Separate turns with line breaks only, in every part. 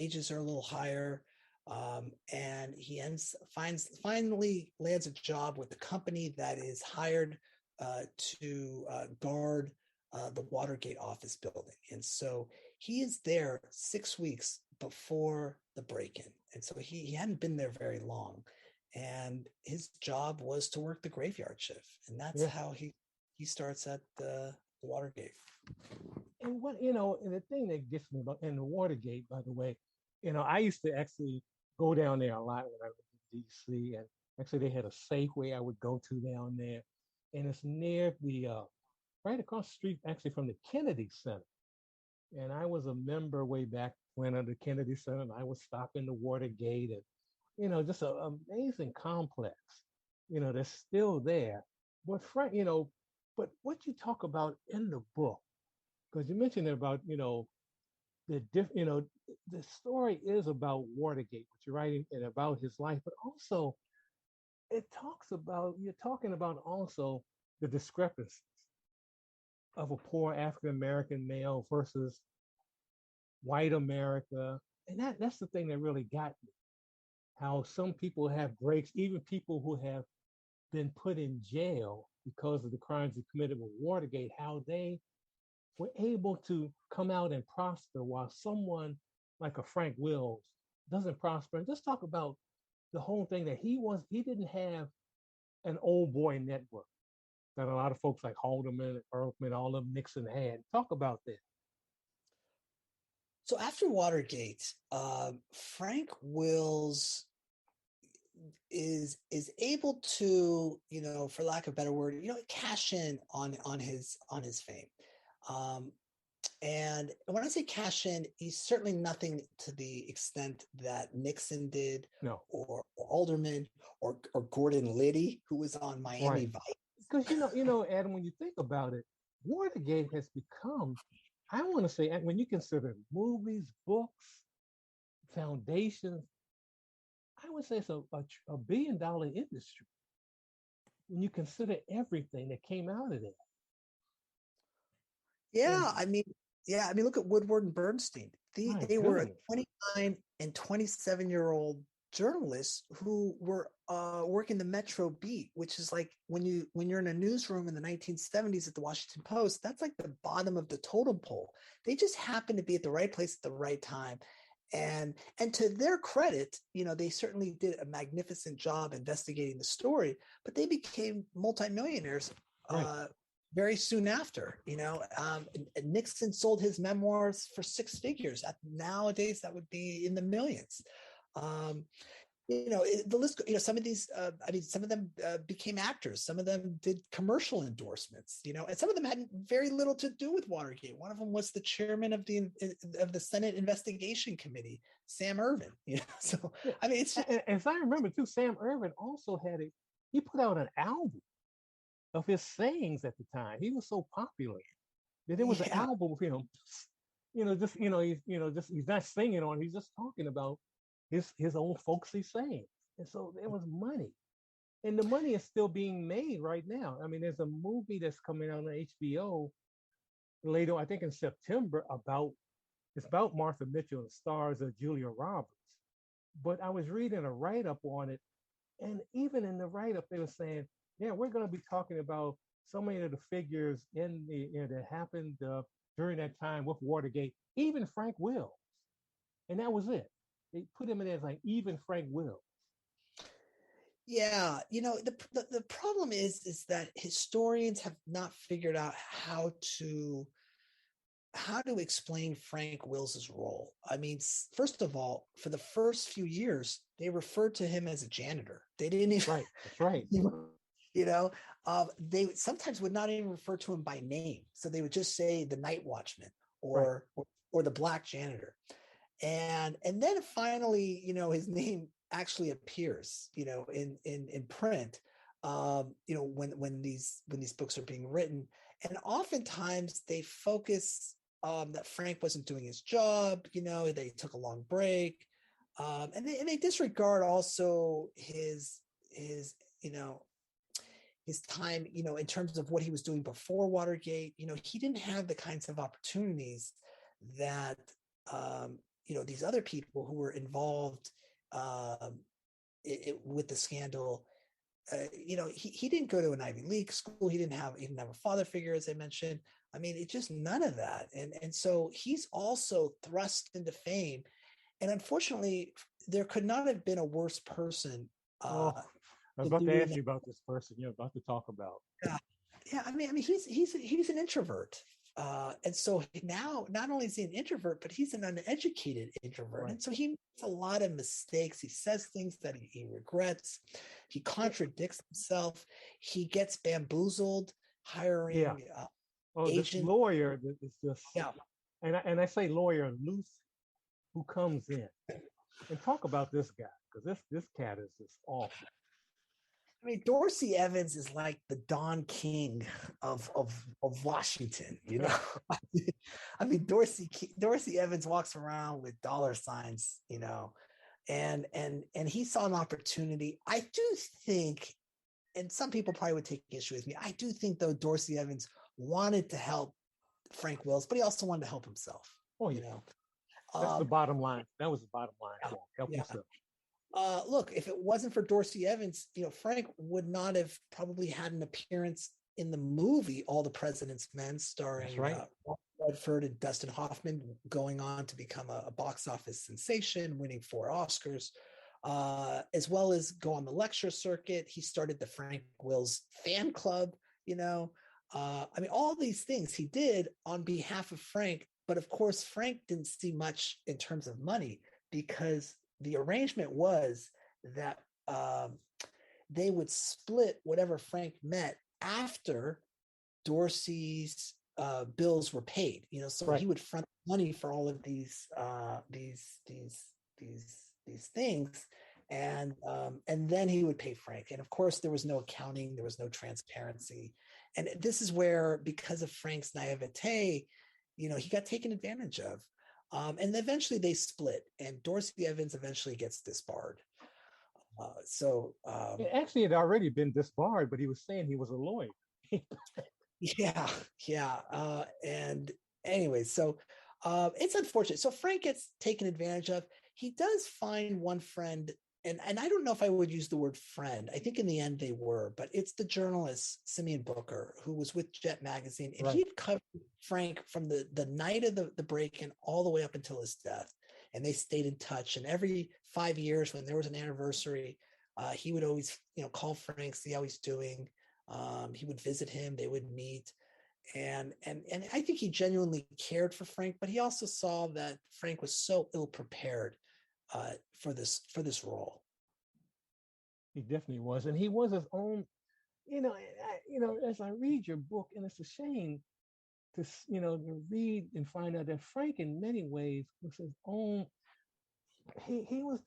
wages are a little higher, and finally lands a job with the company that is hired to guard the Watergate office building. And so he is there 6 weeks before the break-in, and so he hadn't been there very long, and his job was to work the graveyard shift, and that's
Yeah.
how he starts at the Watergate.
And what, and the thing that gets me about in the Watergate, by the way, I used to actually go down there a lot when I was in DC, and actually they had a Safeway I would go to down there, and it's near the right across the street actually from the Kennedy Center. And I was a member way back when of the Kennedy Center, and I would stop in the Watergate, and just an amazing complex, that's still there. But Frank, but what you talk about in the book, because you mentioned about the story is about Watergate, what you're writing, and about his life, but also you're talking about also the discrepancies of a poor African American male versus white America, and that's the thing that really got me. How some people have breaks, even people who have been put in jail because of the crimes they committed with Watergate, how they were able to come out and prosper while someone like a Frank Wills doesn't prosper. And just talk about the whole thing that he didn't have an old boy network that a lot of folks like Haldeman, Ehrlichman, all of them Nixon had. Talk about that.
So after Watergate, Frank Wills is able to, for lack of a better word, cash in on his fame. And when I say cash in, he's certainly nothing to the extent that Nixon did,
No,
or Alderman, or Gordon Liddy, who was on Miami
right.
Vice.
Because Adam, when you think about it, Watergate has become, I want to say, when you consider movies, books, foundations, I would say it's a billion-dollar industry when you consider everything that came out of that. And
Yeah, look at Woodward and Bernstein.
my
They were a
goodness,
29 and 27-year-old journalists who were working the Metro beat, which is like when you're in a newsroom in the 1970s at the Washington Post, that's like the bottom of the totem pole. They just happened to be at the right place at the right time. And to their credit, they certainly did a magnificent job investigating the story, but they became multimillionaires
right?
very soon after. Nixon sold his memoirs for six figures. Nowadays, that would be in the millions. Um, the list. Some of these. Some of them became actors. Some of them did commercial endorsements. And some of them had very little to do with Watergate. One of them was the chairman of the Senate Investigation Committee, Sam Ervin. So
Yeah.
it's just,
As I remember too, Sam Ervin also he put out an album of his sayings at the time. He was so popular that there was an
yeah.
album of him. He's not singing on. He's just talking about his own folksy sayings. And so there was money, and the money is still being made right now. I mean, there's a movie that's coming out on HBO later, I think in September, it's about Martha Mitchell and stars of Julia Roberts. But I was reading a write up on it, and even in the write up, they were saying, "Yeah, we're going to be talking about so many of the figures that happened during that time with Watergate, even Frank Wills." And that was it. They put him in as like even Frank Wills.
Yeah, the problem is that historians have not figured out how to explain Frank Wills's role. I mean, first of all, for the first few years, they referred to him as a janitor. They didn't even,
Right. That's right.
they sometimes would not even refer to him by name. So they would just say the night watchman
Right.
or the black janitor. And then finally, his name actually appears, in print, when these books are being written. And oftentimes they focus that Frank wasn't doing his job, they took a long break. And they disregard also his time, in terms of what he was doing before Watergate. He didn't have the kinds of opportunities that these other people who were involved um, with the scandal. He didn't go to an Ivy League school. He didn't have a father figure, as I mentioned. I mean, it just none of that. And so he's also thrust into fame. And unfortunately, there could not have been a worse person
Oh, I was
to
about to
do
ask
that.
you about this person you're about to talk about.
Yeah, yeah. I mean, he's an introvert, and so now not only is he an introvert, but he's an uneducated introvert,
Right.
and so he makes a lot of mistakes. He says things that he regrets. He contradicts himself. He gets bamboozled
Yeah.
hiring
Oh, this
agents.
lawyer that is just,
Yeah,
and I say lawyer loose, who comes in and talk about this guy, because this cat is just awful.
I mean, Dorsey Evans is like the Don King of Washington, you know. I mean, Dorsey Evans walks around with dollar signs, and he saw an opportunity. I do think, and some people probably would take issue with me. I do think though Dorsey Evans wanted to help Frank Wills, but he also wanted to help himself,
Oh
you
yeah,
know.
that's the
Um,
bottom line. That was the bottom line
yeah,
for him. Help
yeah.
yourself.
Look, if it wasn't for Dorsey Evans, Frank would not have probably had an appearance in the movie All the President's Men,
That's
starring
right.
Redford and Dustin Hoffman, going on to become a box office sensation, winning 4 Oscars, as well as go on the lecture circuit. He started the Frank Wills fan club. You know, I mean, all these things he did on behalf of Frank. But of course, Frank didn't see much in terms of money because the arrangement was that they would split whatever Frank met after Dorsey's bills were paid. So
Right.
he would front money for all of these things, and then he would pay Frank. And of course, there was no accounting, there was no transparency, and this is where, because of Frank's naivete, he got taken advantage of. And eventually they split, and Dorsey Evans eventually gets disbarred. So
Actually, it had already been disbarred, but he was saying he was a lawyer.
yeah, yeah. And anyway, so it's unfortunate. So Frank gets taken advantage of. He does find one friend, and I don't know if I would use the word friend. I think in the end they were, but it's the journalist Simeon Booker, who was with Jet Magazine, and
Right.
he'd covered Frank from the night of the break-in all the way up until his death. And they stayed in touch. And every 5 years, when there was an anniversary, he would always, call Frank, see how he's doing. He would visit him. They would meet, and I think he genuinely cared for Frank, but he also saw that Frank was so ill prepared for this role.
He definitely was, and he was his own. As I read your book, and it's a shame to read and find out that Frank, in many ways, was his own. He was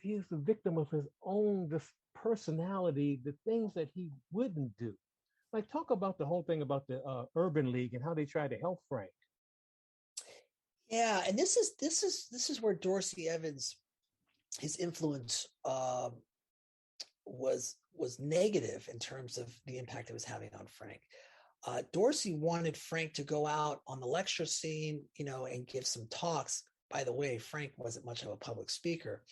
the victim of his own this personality, the things that he wouldn't do. Like, talk about the whole thing about the Urban League and how they tried to help Frank.
Yeah, and this is where Dorsey Evans, his influence was negative in terms of the impact it was having on Frank. Dorsey wanted Frank to go out on the lecture scene, and give some talks. By the way, Frank wasn't much of a public speaker,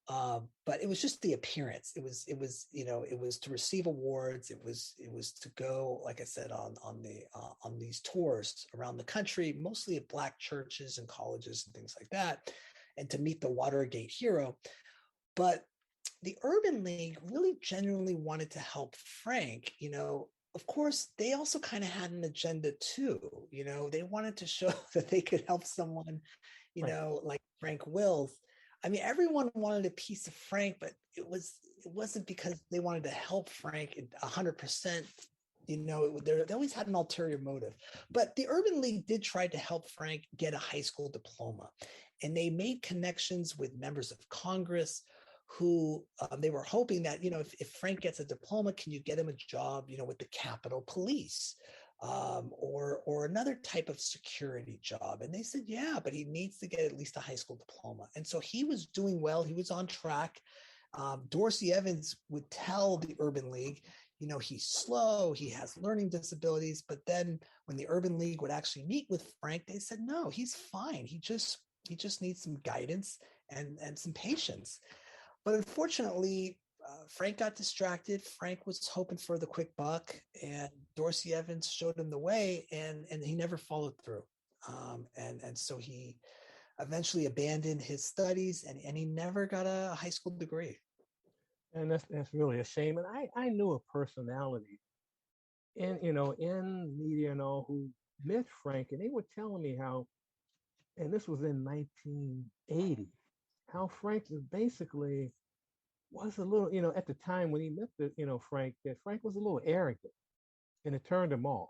but it was just the appearance. It was to receive awards. It was to go, like I said, on these tours around the country, mostly at Black churches and colleges and things like that, and to meet the Watergate hero. But the Urban League really genuinely wanted to help Frank. Of course, they also kind of had an agenda too. They wanted to show that they could help someone,
Right.
like Frank Wills. I mean, everyone wanted a piece of Frank, but it wasn't because they wanted to help Frank 100%. They always had an ulterior motive. But the Urban League did try to help Frank get a high school diploma, and they made connections with members of Congress who they were hoping that, if Frank gets a diploma, can you get him a job, with the Capitol Police, or another type of security job? And they said, yeah, but he needs to get at least a high school diploma. And so he was doing well. He was on track. Dorsey Evans would tell the Urban League, he's slow, he has learning disabilities. But then when the Urban League would actually meet with Frank, they said, no, he's fine. He just He just needs some guidance and some patience. But unfortunately, Frank got distracted. Frank was hoping for the quick buck, and Dorsey Evans showed him the way, and he never followed through. And so he eventually abandoned his studies, and he never got a high school degree.
And that's really a shame. And I knew a personality in in media and all who met Frank, and they were telling me how, and this was in 1980, how Frank was basically was a little, at the time when he met Frank, that Frank was a little arrogant, and it turned him off.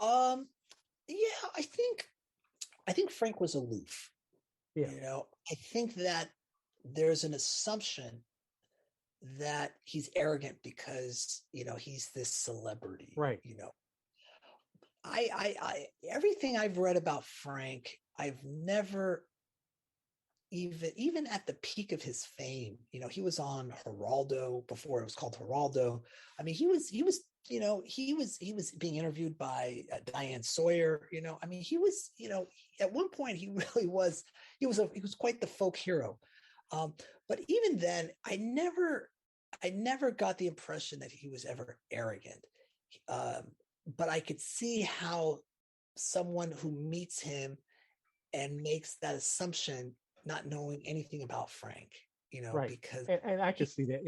Um, yeah, I think Frank was aloof.
Yeah,
I think that there's an assumption that he's arrogant because he's this celebrity.
right,
I everything I've read about Frank, I've never even at the peak of his fame, he was on Geraldo before it was called Geraldo. I mean, he was being interviewed by Diane Sawyer. I mean, he was, at one point he really was. He was quite the folk hero. But even then, I never got the impression that he was ever arrogant. But I could see how someone who meets him and makes that assumption, not knowing anything about Frank,
right.
because
And I could
he,
see that,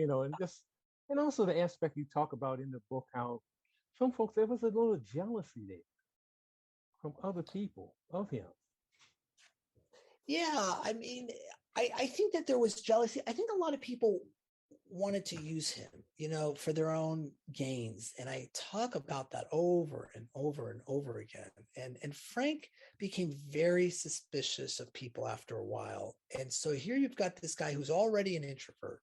and also the aspect you talk about in the book, how some folks, there was a little jealousy there from other people of him.
yeah, I mean, I think that there was jealousy. I think a lot of people wanted to use him, for their own gains. And I talk about that over and over and over again. And Frank became very suspicious of people after a while. And so here you've got this guy who's already an introvert.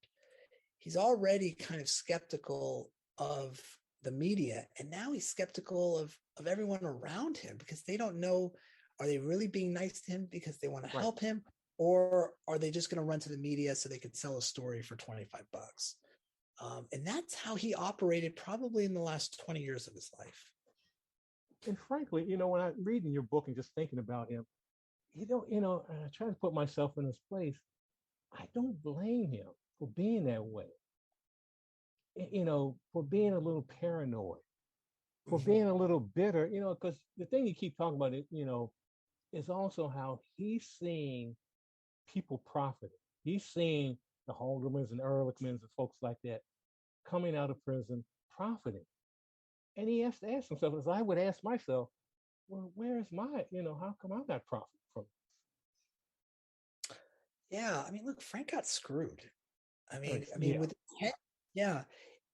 He's already kind of skeptical of the media. And now he's skeptical of everyone around him because they don't know, are they really being nice to him because they want to
Right.
help him? Or are they just going to run to the media so they could sell a story for $25? And that's how he operated probably in the last 20 years of his life.
And frankly, when I'm reading your book and just thinking about him, I try to put myself in his place. I don't blame him for being that way. For being a little paranoid, for
Mhm.
being a little bitter, because the thing you keep talking about, is also how he's seeing people profiting. He's seeing the Haldermans and Ehrlichmans and folks like that coming out of prison profiting. And he has to ask himself, as I would ask myself, well, where's my, how come I'm not profiting from
Yeah, I mean, look, Frank got screwed. I
it?
mean, I mean,
Yeah,
with yeah,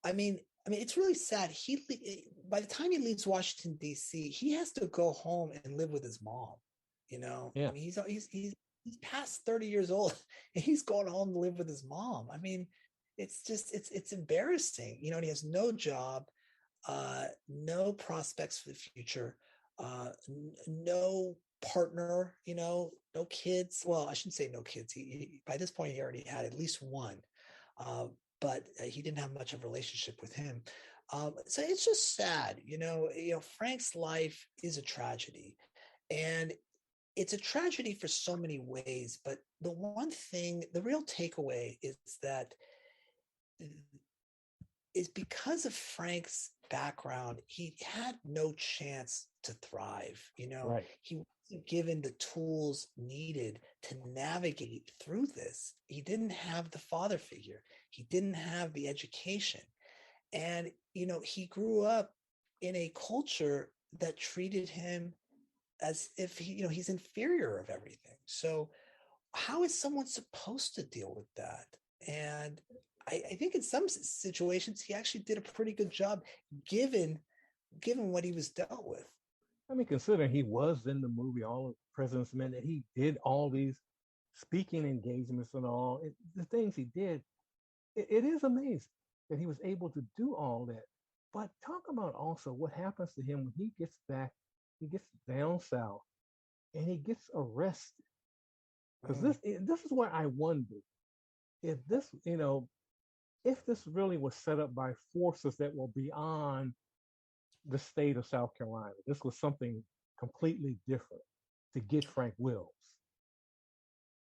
I mean, it's really sad. By the time he leaves Washington D.C., he has to go home and live with his mom. I
yeah.
mean, he's past 30 years old, and he's going home to live with his mom. I mean, it's embarrassing. And he has no job, no prospects for the future, no partner. No kids. Well, I shouldn't say no kids. By this point he already had at least one, uh, but he didn't have much of a relationship with him. So it's just sad. Frank's life is a tragedy, and it's a tragedy for so many ways. But the one thing, the real takeaway is because of Frank's background, he had no chance to thrive.
Right.
He wasn't given the tools needed to navigate through this. He didn't have the father figure, he didn't have the education. And, he grew up in a culture that treated him as if he's inferior of everything. So, how is someone supposed to deal with that? And I think in some situations he actually did a pretty good job, given what he was dealt with.
I mean, considering he was in the movie All of the President's Men, that he did all these speaking engagements and all the things he did, it is amazing that he was able to do all that. But talk about also what happens to him when he gets back, he gets down south, and he gets arrested. Because
Mm.
this is where I wonder if this, if this really was set up by forces that were beyond the state of South Carolina. This was something completely different. to get Frank Wills.